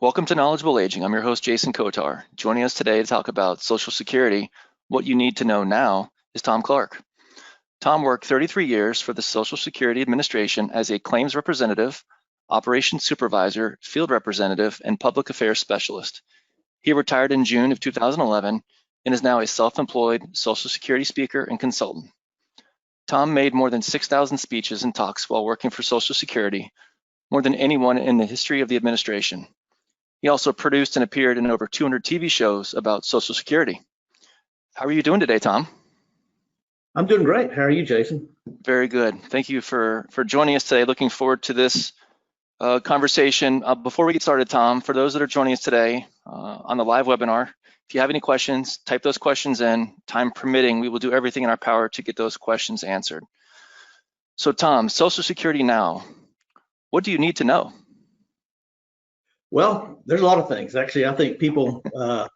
Welcome to Knowledgeable Aging. I'm your host, Jason Kotar. Joining us today to talk about Social Security, what you need to know now, is Tom Clark. Tom worked 33 years for the Social Security Administration as a claims representative, operations supervisor, field representative, and public affairs specialist. He retired in June of 2011 and is now a self-employed Social Security speaker and consultant. Tom made more than 6,000 speeches and talks while working for Social Security, more than anyone in the history of the administration. He also produced and appeared in over 200 TV shows about Social Security. How are you doing today, Tom? I'm doing great. How are you, Jason? Very good. Thank you for joining us today. Looking forward to this conversation. Before we get started, Tom, for those that are joining us today on the live webinar, if you have any questions, type those questions in. Time permitting, we will do everything in our power to get those questions answered. So, Tom, Social Security now, what do you need to know? Well, there's a lot of things. Actually, I think people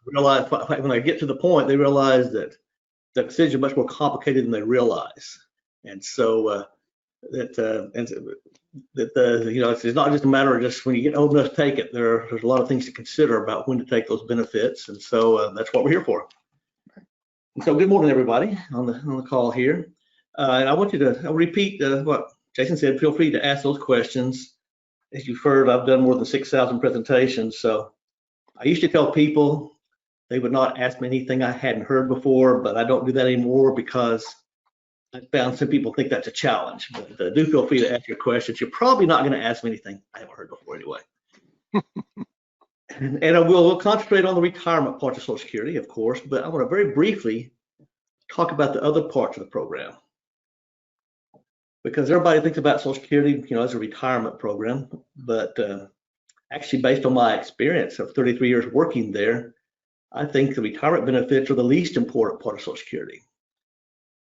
realize when they get to the point, they realize that the decision is much more complicated than they realize. And so it's not just a matter of just when you get old enough to take it. There's a lot of things to consider about when to take those benefits. And so that's what we're here for. And so good morning, everybody on the call here. And I want you to repeat what Jason said. Feel free to ask those questions. As you've heard, I've done more than 6,000 presentations. So I used to tell people they would not ask me anything I hadn't heard before, but I don't do that anymore because I found some people think that's a challenge. But do feel free to ask your questions. You're probably not going to ask me anything I haven't heard before anyway. and we'll concentrate on the retirement part of Social Security, of course, but I want to very briefly talk about the other parts of the program. Because everybody thinks about Social Security, as a retirement program, but actually, based on my experience of 33 years working there, I think the retirement benefits are the least important part of Social Security.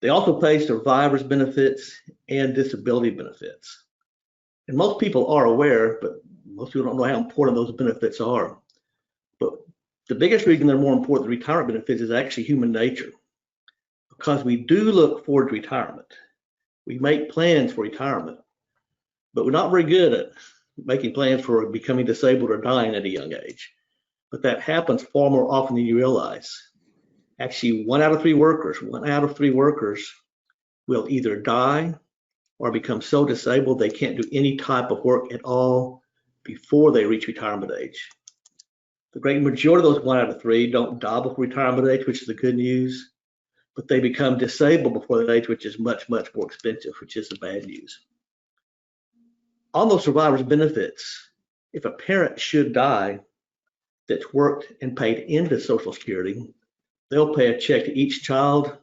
They also pay survivors benefits and disability benefits. And most people are aware, but most people don't know how important those benefits are. But the biggest reason they're more important than retirement benefits is actually human nature, because we do look forward to retirement. We make plans for retirement, but we're not very good at making plans for becoming disabled or dying at a young age. But that happens far more often than you realize. Actually, one out of three workers will either die or become so disabled they can't do any type of work at all before they reach retirement age. The great majority of those 1 out of 3 don't die before retirement age, which is the good news. But they become disabled before that age, which is much, much more expensive, which is the bad news. On those survivors' benefits, if a parent should die that's worked and paid into Social Security, they'll pay a check to each child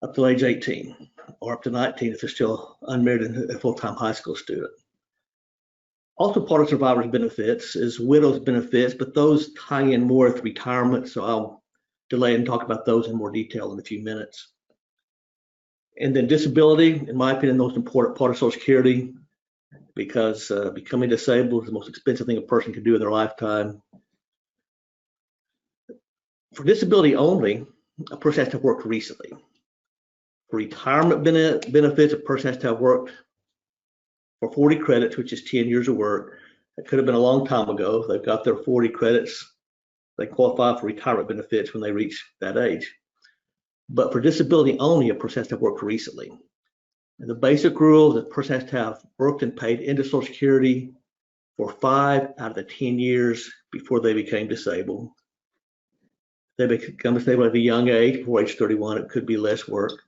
up to age 18 or up to 19 if they're still unmarried and a full-time high school student. Also part of survivors' benefits is widows' benefits, but those tie in more with retirement, so I'll delay and talk about those in more detail in a few minutes. And then disability, in my opinion, the most important part of Social Security, because becoming disabled is the most expensive thing a person can do in their lifetime. For disability only, a person has to have worked recently. For retirement benefits, a person has to have worked for 40 credits, which is 10 years of work. That could have been a long time ago. They've got their 40 credits. They qualify for retirement benefits when they reach that age. But for disability only, a person has to have worked recently. And the basic rule is that a person has to have worked and paid into Social Security for 5 out of the 10 years before they became disabled. They become disabled at a young age, before age 31, it could be less work.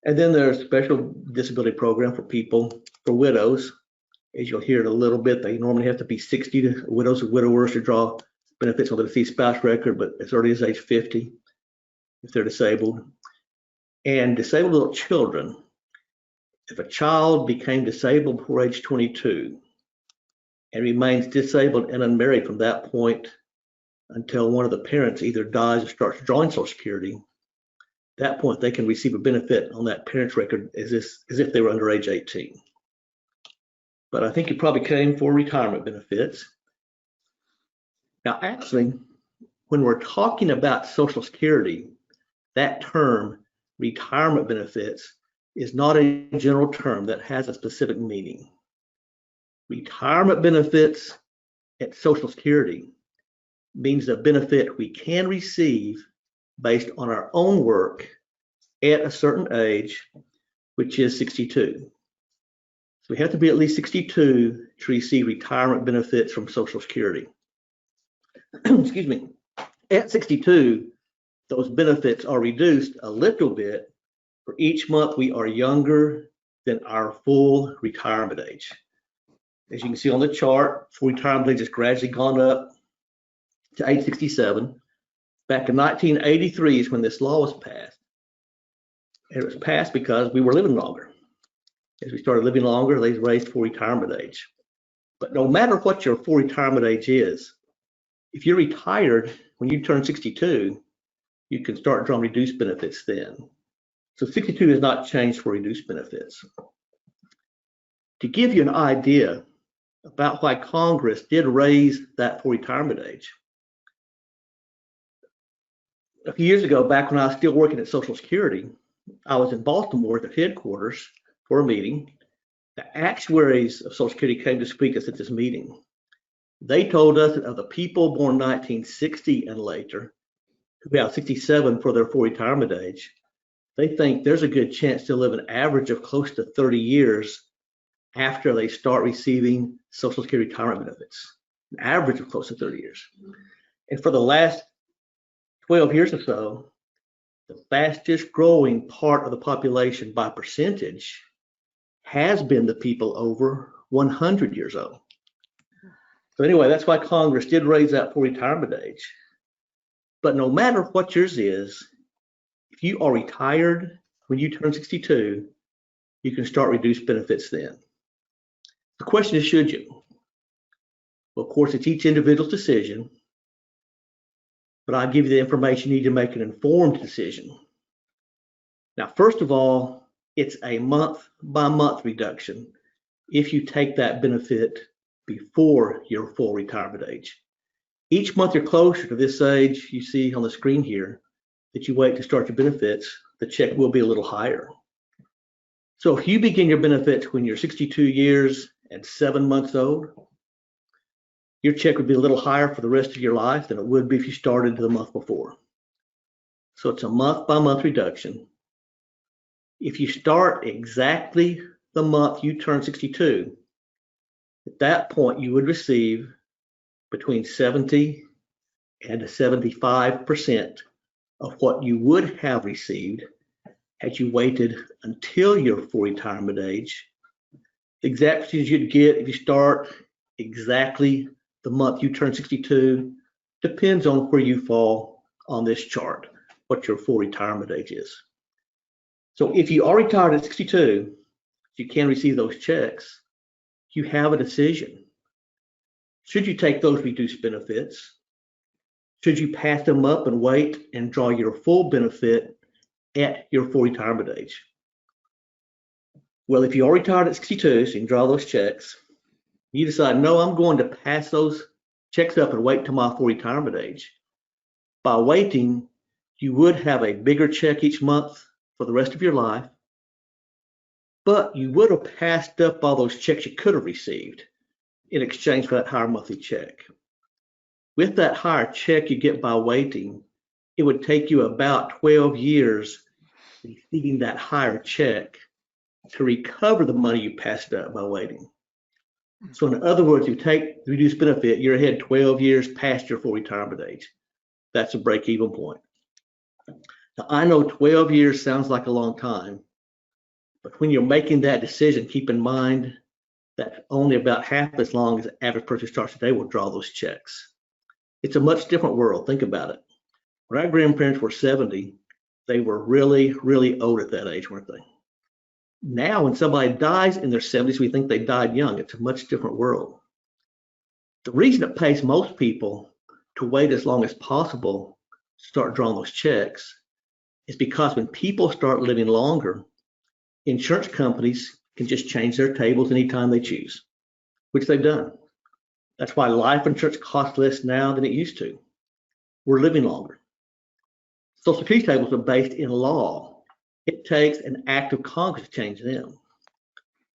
And then there's a special disability program for widows. As you'll hear in a little bit, they normally have to be 60 to widows or widowers to draw benefits on the deceased spouse record, but as early as age 50 if they're disabled. And disabled little children, if a child became disabled before age 22 and remains disabled and unmarried from that point until one of the parents either dies or starts drawing Social Security, at that point they can receive a benefit on that parent's record as if they were under age 18. But I think you probably came for retirement benefits. Now, actually, when we're talking about Social Security, that term, retirement benefits, is not a general term that has a specific meaning. Retirement benefits at Social Security means a benefit we can receive based on our own work at a certain age, which is 62. So we have to be at least 62 to receive retirement benefits from Social Security. Excuse me. At 62, those benefits are reduced a little bit for each month we are younger than our full retirement age. As you can see on the chart, full retirement age has gradually gone up to age 67. Back in 1983 is when this law was passed. And it was passed because we were living longer. As we started living longer, they raised full retirement age. But no matter what your full retirement age is, if you're retired when you turn 62, you can start drawing reduced benefits then. So 62 has not changed for reduced benefits. To give you an idea about why Congress did raise that full retirement age, a few years ago, back when I was still working at Social Security, I was in Baltimore at the headquarters for a meeting. The actuaries of Social Security came to speak to us at this meeting. They told us that of the people born 1960 and later, who have 67 for their full retirement age, they think there's a good chance to live an average of close to 30 years after they start receiving Social Security retirement benefits, an average of close to 30 years. And for the last 12 years or so, the fastest growing part of the population by percentage has been the people over 100 years old. So anyway, that's why Congress did raise that full retirement age. But no matter what yours is, if you are retired when you turn 62, you can start reduced benefits then. The question is, should you? Well, of course, it's each individual's decision, but I'll give you the information you need to make an informed decision. Now, first of all, it's a month-by-month reduction if you take that benefit before your full retirement age. Each month you're closer to this age, you see on the screen here, that you wait to start your benefits, the check will be a little higher. So if you begin your benefits when you're 62 years and 7 months old, your check would be a little higher for the rest of your life than it would be if you started the month before. So it's a month-by-month reduction. If you start exactly the month you turn 62, at that point you would receive between 70 and 75% of what you would have received had you waited until your full retirement age. The exact percentage you'd get if you start exactly the month you turn 62 depends on where you fall on this chart, what your full retirement age is. So if you are retired at 62, you can receive those checks. You have a decision. Should you take those reduced benefits? Should you pass them up and wait and draw your full benefit at your full retirement age? Well, if you are retired at 62, so you can draw those checks, you decide, no, I'm going to pass those checks up and wait till my full retirement age. By waiting, you would have a bigger check each month for the rest of your life, but you would have passed up all those checks you could have received in exchange for that higher monthly check. With that higher check you get by waiting, it would take you about 12 years receiving that higher check to recover the money you passed up by waiting. So in other words, you take the reduced benefit, you're ahead 12 years past your full retirement age. That's a break-even point. Now, I know 12 years sounds like a long time, but when you're making that decision, keep in mind that only about half as long as the average person who starts today will draw those checks. It's a much different world. Think about it. When our grandparents were 70, they were really, really old at that age, weren't they? Now, when somebody dies in their 70s, we think they died young. It's a much different world. The reason it pays most people to wait as long as possible to start drawing those checks is because when people start living longer, insurance companies can just change their tables anytime they choose, which they've done. That's why life insurance costs less now than it used to. We're living longer. Social Security tables are based in law. It takes an act of Congress to change them,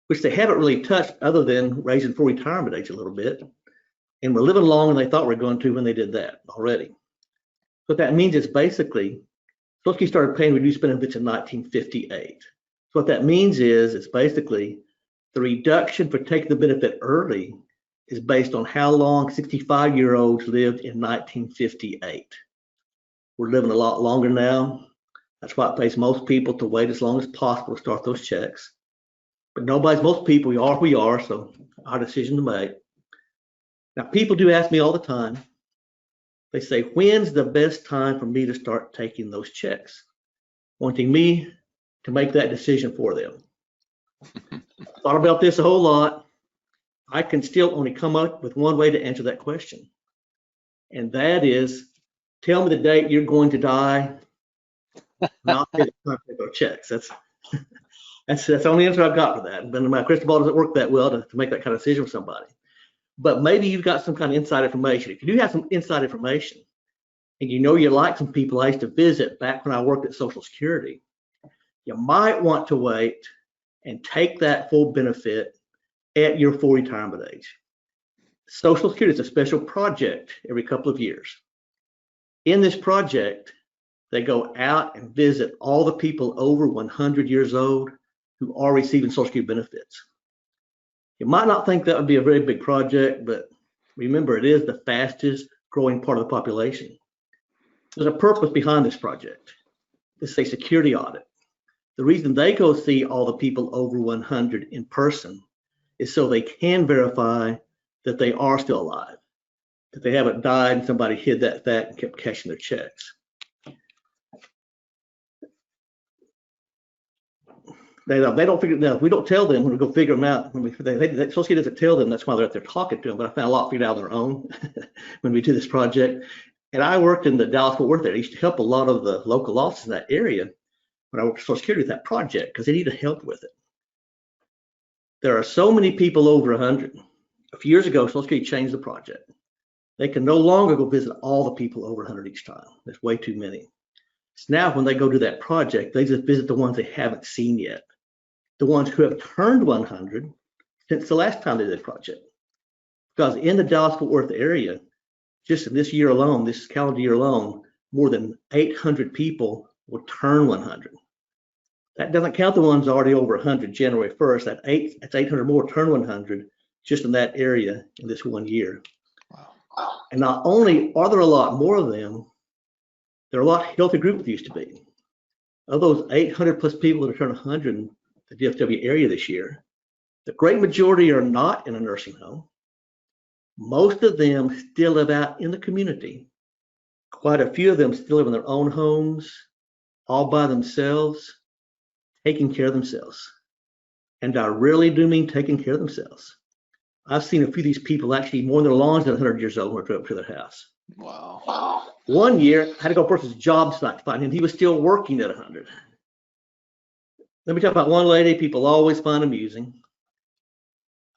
which they haven't really touched other than raising full retirement age a little bit. and were living longer than they thought we were going to when they did that already. What that means is basically, Social Security started paying reduced benefits in 1958. So what that means is, it's basically the reduction for taking the benefit early is based on how long 65-year-olds lived in 1958. We're living a lot longer now. That's why it pays most people to wait as long as possible to start those checks. But most people, we are who we are, so our decision to make. Now, people do ask me all the time, they say, when's the best time for me to start taking those checks? Wanting me to make that decision for them. Thought about this a whole lot. I can still only come up with one way to answer that question. And that is, tell me the date you're going to die, and I'll take those checks. That's the only answer I've got for that. But my crystal ball doesn't work that well to make that kind of decision with somebody. But maybe you've got some kind of inside information. If you do have some inside information, and you know you like some people I used to visit back when I worked at Social Security, you might want to wait and take that full benefit at your full retirement age. Social Security is a special project every couple of years. In this project, they go out and visit all the people over 100 years old who are receiving Social Security benefits. You might not think that would be a very big project, but remember, it is the fastest growing part of the population. There's a purpose behind this project. This is a security audit. The reason they go see all the people over 100 in person is so they can verify that they are still alive, that they haven't died and somebody hid that fact and kept cashing their checks. They don't figure it out. We don't tell them when we go figure them out. Social Security doesn't tell them. That's why they're out there talking to them. But I found a lot figured out on their own when we do this project. And I worked in the Dallas-Fort Worth area. I used to help a lot of the local offices in that area when I worked for Social Security with that project because they needed help with it. There are so many people over 100. A few years ago, Social Security changed the project. They can no longer go visit all the people over 100 each time. There's way too many. So now when they go do that project, they just visit the ones they haven't seen yet. The ones who have turned 100 since the last time they did the project. Because in the Dallas-Fort Worth area, just in this year alone, this calendar year alone, more than 800 people will turn 100. That doesn't count the ones already over 100 January 1st. That's 800 more turn 100 just in that area in this 1 year. Wow. And not only are there a lot more of them, they're a lot healthier group than they used to be. Of those 800 plus people that are turning 100 in the DFW area this year, the great majority are not in a nursing home. Most of them still live out in the community. Quite a few of them still live in their own homes, all by themselves, taking care of themselves. And I really do mean taking care of themselves. I've seen a few of these people actually more in their lawns than 100 years old when I drove up to their house. Wow. 1 year, I had to go to a person's job site to find him. He was still working at 100. Let me talk about one lady people always find amusing.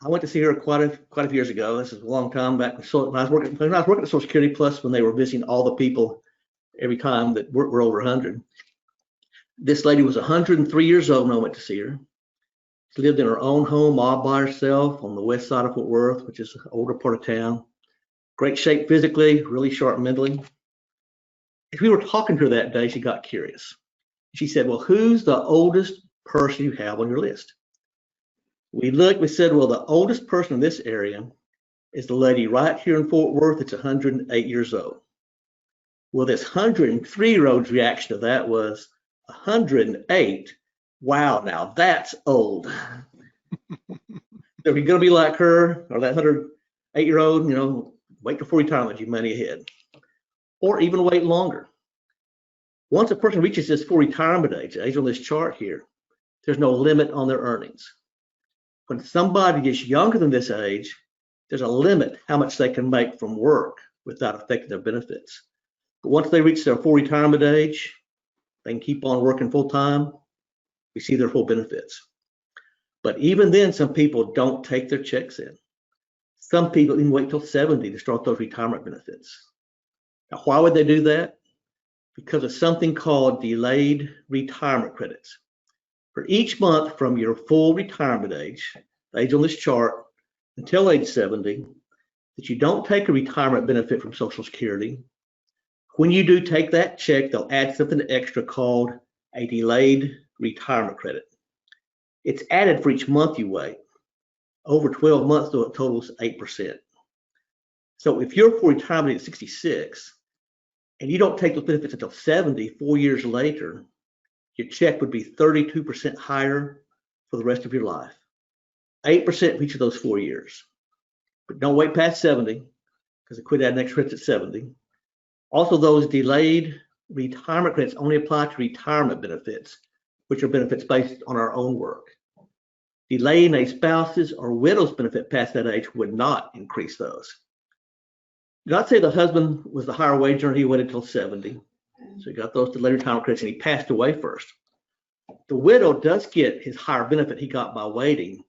I went to see her quite a few years ago. This is a long time back when I was working at Social Security, plus when they were visiting all the people every time that were over 100. This lady was 103 years old when I went to see her. She lived in her own home all by herself on the west side of Fort Worth, which is an older part of town. Great shape physically, really sharp mentally. As we were talking to her that day, she got curious. She said, well, who's the oldest person you have on your list? We looked, we said, well, the oldest person in this area is the lady right here in Fort Worth that's 108 years old. Well, this 103-year-old's reaction to that was 108. Wow, now that's old. So if you're going to be like her or that 108-year-old, wait till retirement, you money ahead. Or even wait longer. Once a person reaches this full retirement age on this chart here, there's no limit on their earnings. When somebody is younger than this age, there's a limit how much they can make from work without affecting their benefits. But once they reach their full retirement age, they can keep on working full time, receive their full benefits. But even then, some people don't take their checks in. Some people even wait till 70 to start those retirement benefits. Now, why would they do that? Because of something called delayed retirement credits. For each month from your full retirement age, the age on this chart, until age 70, that you don't take a retirement benefit from Social Security. When you do take that check, they'll add something extra called a delayed retirement credit. It's added for each month you wait. Over 12 months, though, it totals 8%. So if you're for retirement at 66 and you don't take those benefits until 70, 4 years later, your check would be 32% higher for the rest of your life. 8% for each of those 4 years. But don't wait past 70 because they quit adding extra credits at 70. Also, those delayed retirement credits only apply to retirement benefits, which are benefits based on our own work. Delaying a spouse's or widow's benefit past that age would not increase those. Do not say the husband was the higher wage earner, he waited until 70. So he got those delayed retirement credits and he passed away first. The widow does get his higher benefit he got by waiting,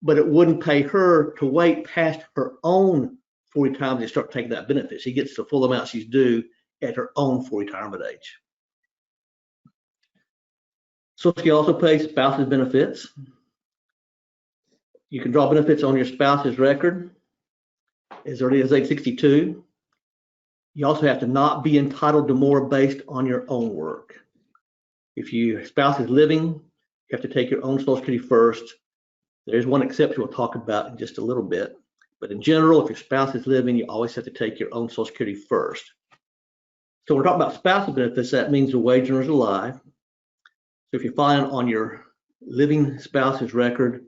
but it wouldn't pay her to wait past her own full retirement to start taking that benefit. She gets the full amount she's due at her own full retirement age. Social Security also pays spouse's benefits. You can draw benefits on your spouse's record as early as age 62. You also have to not be entitled to more based on your own work. If your spouse is living, you have to take your own Social Security first. There's one exception we'll talk about in just a little bit. But in general, if your spouse is living, you always have to take your own Social Security first. So when we're talking about spousal benefits, that means the wage earner is alive. So if you find on your living spouse's record,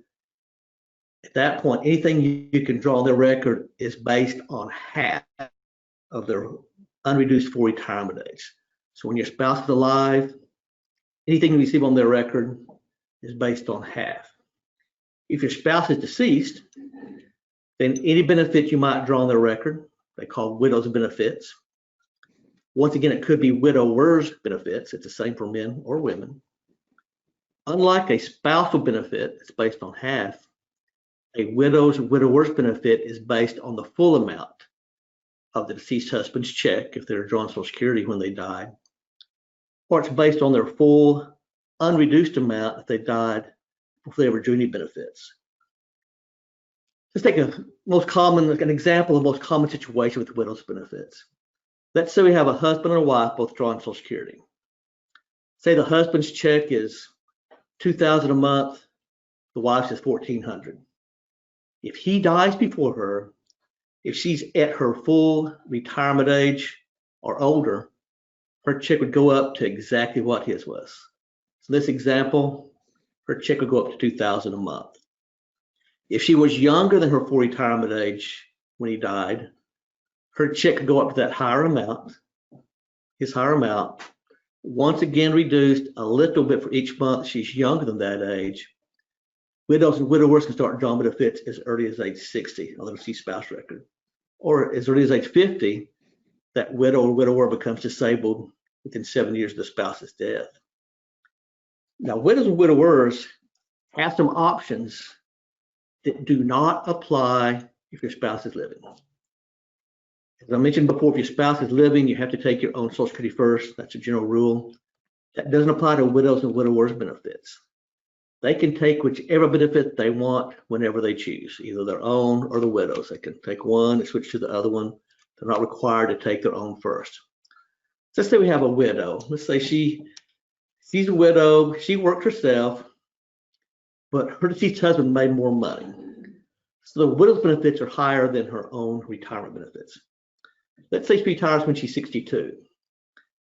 at that point, anything you can draw on their record is based on half of their unreduced full retirement age. So when your spouse is alive, anything you receive on their record is based on half. If your spouse is deceased, then any benefit you might draw on their record, they call widow's benefits. Once again, it could be widower's benefits. It's the same for men or women. Unlike a spousal benefit, it's based on half. A widower's benefit is based on the full amount of the deceased husband's check if they're drawing Social Security when they died, or it's based on their full unreduced amount if they died before they ever drew any benefits. Let's take an example of the most common situation with widow's benefits. Let's say we have a husband and a wife both drawing Social Security. Say the husband's check is $2,000 a month, the wife's is $1,400. If he dies before her, if she's at her full retirement age or older, her check would go up to exactly what his was. So in this example, her check would go up to $2,000 a month. If she was younger than her full retirement age when he died, her check could go up to that higher amount, his higher amount, once again reduced a little bit for each month she's younger than that age. Widows and widowers can start drawing benefits as early as age 60 on their deceased spouse record. Or as early as age 50, that widow or widower becomes disabled within 7 years of the spouse's death. Now, widows and widowers have some options that do not apply if your spouse is living. As I mentioned before, if your spouse is living, you have to take your own Social Security first. That's a general rule. That doesn't apply to widows and widowers benefits. They can take whichever benefit they want whenever they choose, either their own or the widow's. They can take one and switch to the other one. They're not required to take their own first. So let's say we have a widow. Let's say she's a widow. She worked herself, but her deceased husband made more money. So the widow's benefits are higher than her own retirement benefits. Let's say she retires when she's 62.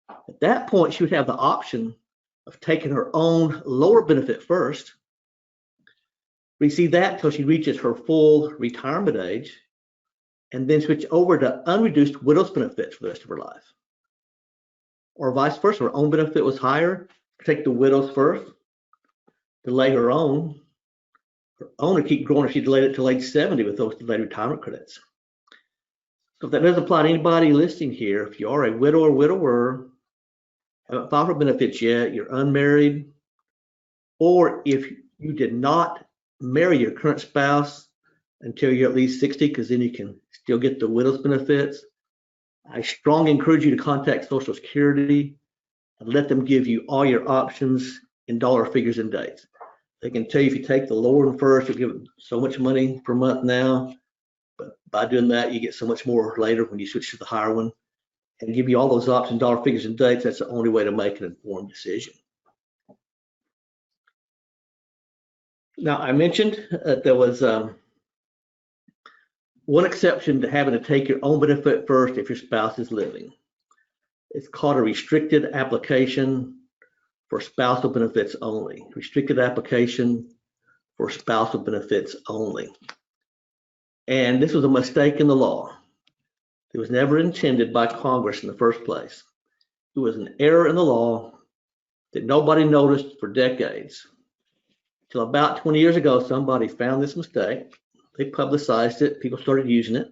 At that point, she would have the option of taking her own lower benefit first, receive that until she reaches her full retirement age, and then switch over to unreduced widow's benefits for the rest of her life. Or vice versa, her own benefit was higher, take the widow's first, delay her own to keep growing if she delayed it till age 70 with those delayed retirement credits. So if that doesn't apply to anybody listening here, if you are a widow or widower, haven't filed for benefits yet, you're unmarried, or if you did not marry your current spouse until you're at least 60, because then you can still get the widow's benefits, I strongly encourage you to contact Social Security and let them give you all your options in dollar figures and dates. They can tell you if you take the lower one first, you'll give so much money per month now. But by doing that, you get so much more later when you switch to the higher one, and give you all those options, dollar figures and dates. That's the only way to make an informed decision. Now, I mentioned there was one exception to having to take your own benefit first if your spouse is living. It's called a restricted application for spousal benefits only. Restricted application for spousal benefits only. And this was a mistake in the law. It was never intended by Congress in the first place. It was an error in the law that nobody noticed for decades. Till about 20 years ago, somebody found this mistake. They publicized it. People started using it.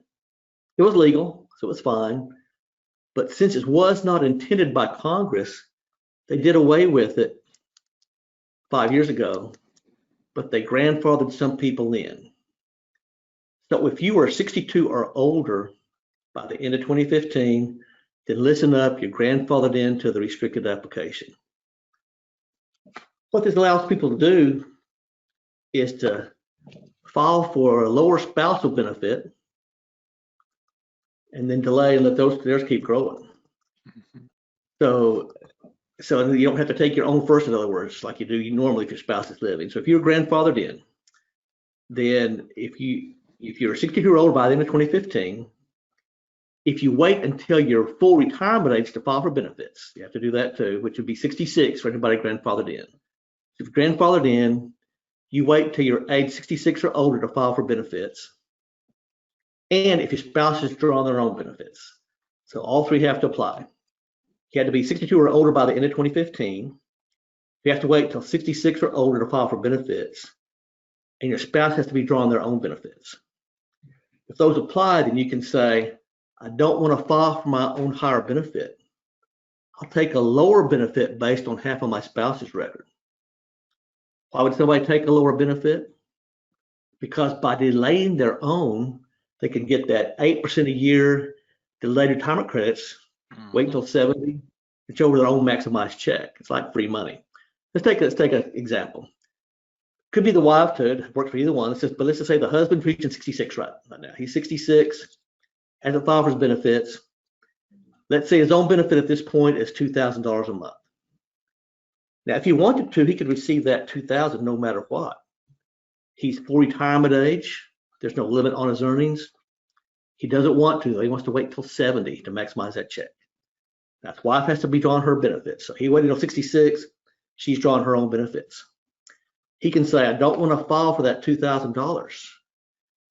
It was legal, so it was fine. But since it was not intended by Congress, they did away with it 5 years ago, but they grandfathered some people in. So if you were 62 or older by the end of 2015, then listen up, you're grandfathered into the restricted application. What this allows people to do is to file for a lower spousal benefit and then delay and let theirs keep growing. So you don't have to take your own first, in other words, like you do normally if your spouse is living. So if you're grandfathered in, then if you're 62 or older by the end of 2015, if you wait until your full retirement age to file for benefits, you have to do that too, which would be 66 for anybody grandfathered in. If you're grandfathered in, you wait till you're age 66 or older to file for benefits. And if your spouse is drawing their own benefits. So all three have to apply. You had to be 62 or older by the end of 2015. You have to wait till 66 or older to file for benefits. And your spouse has to be drawing their own benefits. If those apply, then you can say, I don't want to file for my own higher benefit. I'll take a lower benefit based on half of my spouse's record. Why would somebody take a lower benefit? Because by delaying their own, they can get that 8% a year delayed retirement credits, wait until 70, it's over their own maximized check. It's like free money. Let's take an example. Could be the wife too, it works for either one. But let's just say the husband's reaching 66 right now. He's 66, hasn't filed for his benefits. Let's say his own benefit at this point is $2,000 a month. Now, if he wanted to, he could receive that $2,000 no matter what. He's full retirement age. There's no limit on his earnings. He doesn't want to, though. He wants to wait till 70 to maximize that check. Now, his wife has to be drawing her benefits. So he waited until 66. She's drawing her own benefits. He can say, I don't want to file for that $2,000.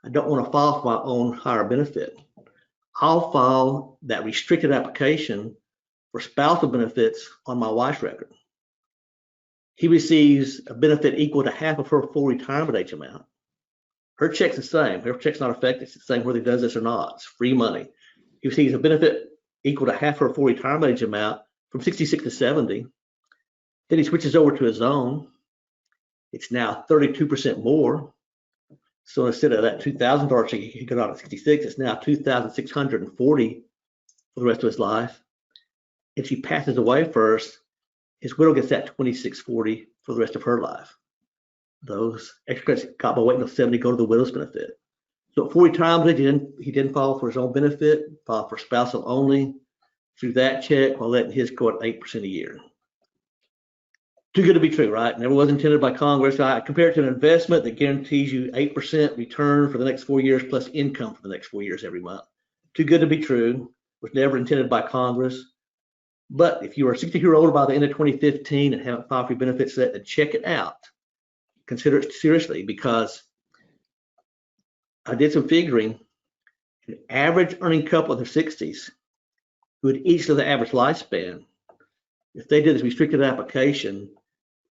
I don't want to file for my own higher benefit. I'll file that restricted application for spousal benefits on my wife's record. He receives a benefit equal to half of her full retirement age amount. Her check's the same. Her check's not affected. It's the same whether he does this or not. It's free money. He receives a benefit equal to half her full retirement age amount from 66 to 70. Then he switches over to his own. It's now 32% more. So instead of that $2,000 he got out at 66, it's now $2,640 for the rest of his life. If she passes away first, his widow gets that $2,640 for the rest of her life. Those extra credits got by waiting until 70 go to the widow's benefit. So for retirement, he didn't file for his own benefit, filed for spousal only through that check while letting his go at 8% a year. Too good to be true, right? Never was intended by Congress. I compare it to an investment that guarantees you 8% return for the next 4 years plus income for the next 4 years every month. Too good to be true. Was never intended by Congress. But if you are 60 years older by the end of 2015 and haven't filed for your benefits yet, then check it out. Consider it seriously, because I did some figuring. An average earning couple in their 60s who had each of the average lifespan, if they did this restricted application,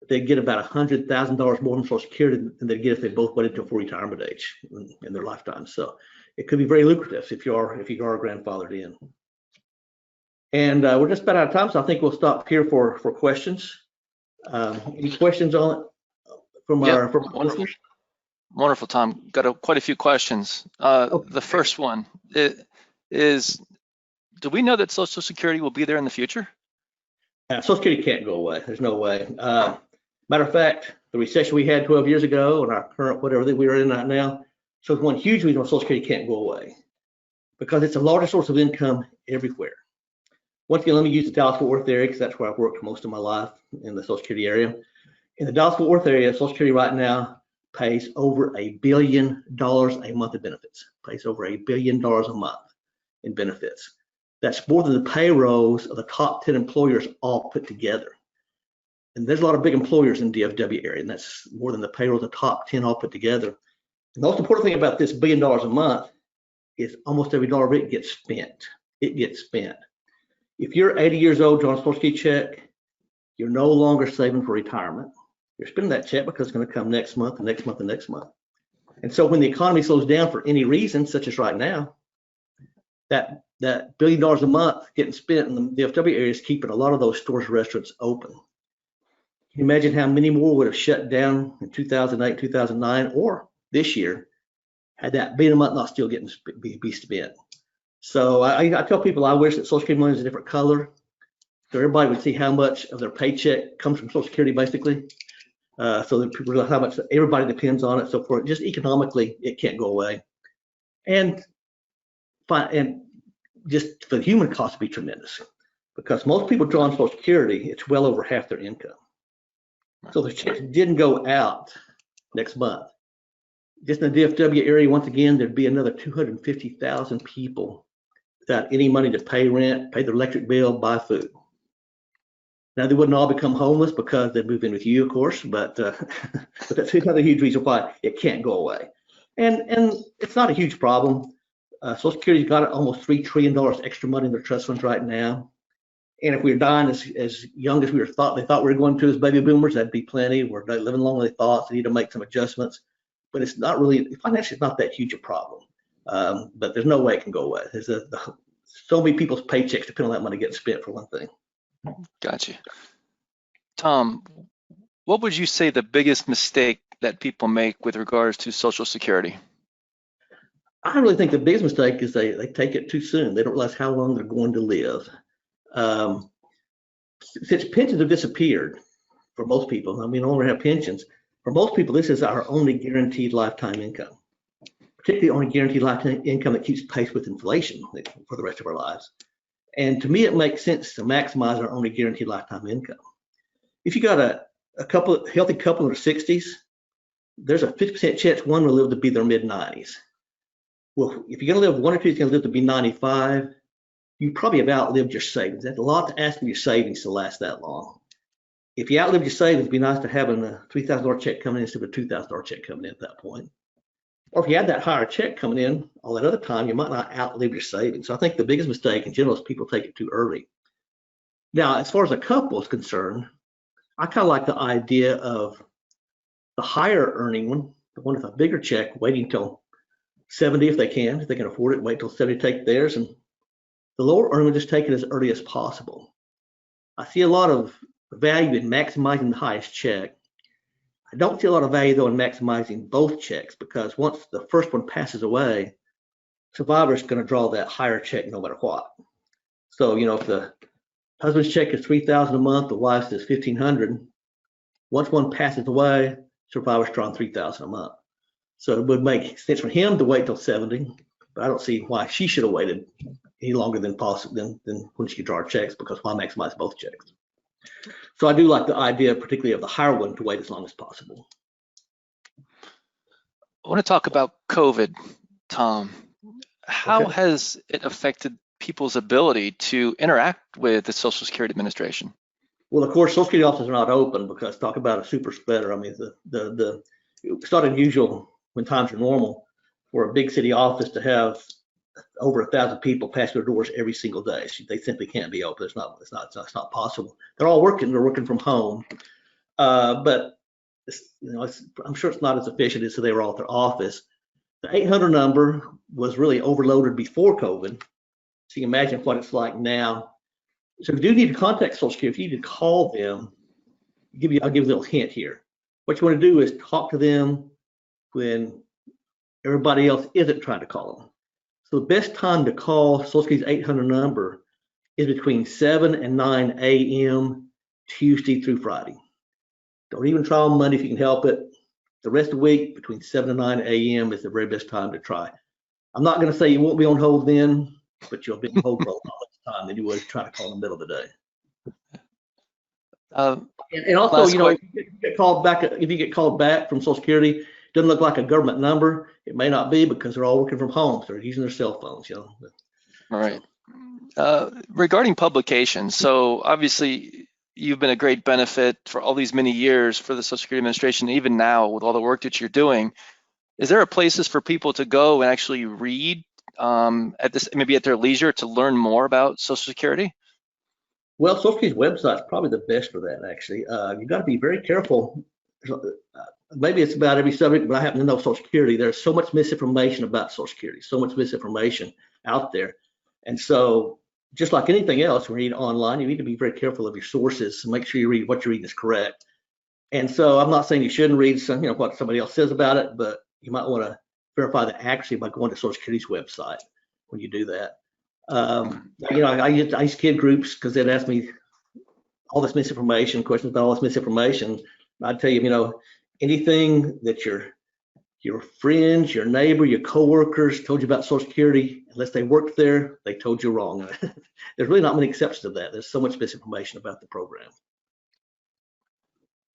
they'd get about $100,000 more from Social Security than they'd get if they both waited until full retirement age in their lifetime. So it could be very lucrative if you are grandfathered in. And we're just about out of time, so I think we'll stop here for questions. Any questions on it from our listeners? Wonderful, Tom. Got quite a few questions. The first one is, do we know that Social Security will be there in the future? Social Security can't go away. There's no way. Matter of fact, the recession we had 12 years ago and our current whatever that we are in right now, So it's one huge reason why Social Security can't go away, because it's a larger source of income everywhere. Once again, let me use the Dallas-Fort Worth area because that's where I've worked most of my life, in the Social Security area. In the Dallas-Fort Worth area, Social Security right now pays over $1 billion a month in benefits. Pays over $1 billion a month in benefits. That's more than the payrolls of the top 10 employers all put together. And there's a lot of big employers in the DFW area, and that's more than the payrolls of the top 10 all put together. The most important thing about this $1 billion a month is almost every dollar of it gets spent. It gets spent. If you're 80 years old, drawing a Social Security check, you're no longer saving for retirement. You're spending that check because it's going to come next month and next month and next month. And so when the economy slows down for any reason, such as right now, that $1 billion a month getting spent in the DFW area is keeping a lot of those stores, restaurants open. Can you imagine how many more would have shut down in 2008, 2009, or this year, had that $1 billion a month not still getting be spent? So I tell people I wish that Social Security money is a different color, so everybody would see how much of their paycheck comes from Social Security, basically, so that people realize how much everybody depends on it. So for just economically, it can't go away, and just for the human cost to be tremendous, because most people draw on Social Security, it's well over half their income. So the checks didn't go out next month. Just in the DFW area, once again, there'd be another 250,000 people without any money to pay rent, pay their electric bill, buy food. Now, they wouldn't all become homeless because they'd move in with you, of course, but that's another huge reason why it can't go away. And it's not a huge problem. Social Security's got almost $3 trillion extra money in their trust funds right now. And if we were dying as young as they thought we were going to as baby boomers, that'd be plenty. We're living longer than they thought, so they need to make some adjustments. But it's not really, financially, it's not that huge a problem. But there's no way it can go away. So many people's paychecks depend on that money getting spent, for one thing. Gotcha. Tom, what would you say the biggest mistake that people make with regards to Social Security? I really think the biggest mistake is they take it too soon. They don't realize how long they're going to live. Since pensions have disappeared for most people, I mean, no longer have pensions. For most people, this is our only guaranteed lifetime income, particularly only guaranteed lifetime income that keeps pace with inflation for the rest of our lives. And to me, it makes sense to maximize our only guaranteed lifetime income. If you got a healthy couple in their 60s, there's a 50% chance one will live to be their mid-90s. Well, if you're going to live, one or two is going to live to be 95, you probably have outlived your savings. That's a lot to ask for your savings to last that long. If you outlive your savings, it'd be nice to have a $3,000 check coming in instead of a $2,000 check coming in at that point. Or if you had that higher check coming in all that other time, you might not outlive your savings. So I think the biggest mistake in general is people take it too early. Now, as far as a couple is concerned, I kind of like the idea of the higher earning one, the one with a bigger check, waiting till 70 if they can afford it, wait till 70 to take theirs, and the lower earning one just take it as early as possible. I see a lot of value in maximizing the highest check. I don't see a lot of value though in maximizing both checks, because once the first one passes away, survivor is going to draw that higher check no matter what. So, if the husband's check is $3,000 a month, the wife's is $1,500. Once one passes away, survivor's drawing $3,000 a month. So it would make sense for him to wait till 70, but I don't see why she should have waited any longer than possible than when she could draw her checks, because why maximize both checks? So I do like the idea, particularly of the higher one, to wait as long as possible. I want to talk about COVID, Tom. How has it affected people's ability to interact with the Social Security Administration? Well, of course, Social Security offices are not open, because talk about a super spreader. I mean, it's not unusual when times are normal for a big city office to have over 1,000 people pass their doors every single day. They simply can't be open. It's not possible. They're all working. They're working from home, but I'm sure it's not as efficient as if they were all at their office. The 800 number was really overloaded before COVID, so you can imagine what it's like now. So if you do need to contact Social Security, if you need to call them, I'll give you a little hint here. What you want to do is talk to them when everybody else isn't trying to call them. So the best time to call Social Security's 800 number is between 7 and 9 a.m. Tuesday through Friday. Don't even try on Monday if you can help it. The rest of the week, between 7 and 9 a.m. is the very best time to try. I'm not going to say you won't be on hold then, but you'll be on hold for a lot less time than you would trying to call in the middle of the day. Uh, And also, you know, if you get called back from Social Security, it doesn't look like a government number. It may not be because they're all working from home. So they're using their cell phones, you know. All right. Regarding publications, so obviously you've been a great benefit for all these many years for the Social Security Administration, even now with all the work that you're doing. Is there a places for people to go and actually read maybe at their leisure to learn more about Social Security? Well, Social Security's website is probably the best for that, actually. You've got to be very careful. Maybe it's about every subject, but I happen to know Social Security. There's so much misinformation about Social Security, so much misinformation out there. And so, just like anything else, when you read online, you need to be very careful of your sources and make sure you read what you're reading is correct. And so, I'm not saying you shouldn't read what somebody else says about it, but you might want to verify the accuracy by going to Social Security's website when you do that. I used kid groups because they'd ask me all this misinformation, questions about all this misinformation. I'd tell you, anything that your friends, your neighbor, your coworkers told you about Social Security, unless they worked there, they told you wrong. There's really not many exceptions to that. There's so much misinformation about the program.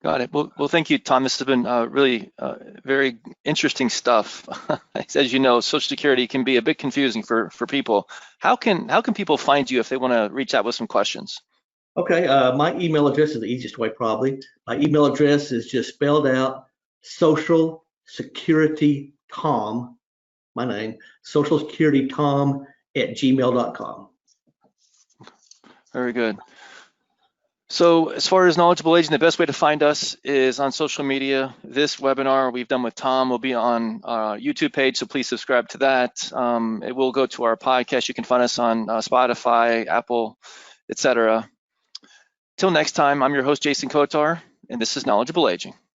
Got it. Well, thank you, Tom. This has been really very interesting stuff. As you know, Social Security can be a bit confusing for people. How can people find you if they want to reach out with some questions? Okay, my email address is the easiest way probably. My email address is just spelled out, Social Security Tom, my name, Social Security Tom @gmail.com. Very good. So as far as Knowledgeable Aging, the best way to find us is on social media. This webinar we've done with Tom will be on our YouTube page, so please subscribe to that. It will go to our podcast. You can find us on Spotify, Apple, etc. Till next time, I'm your host, Jason Kotar, and this is Knowledgeable Aging.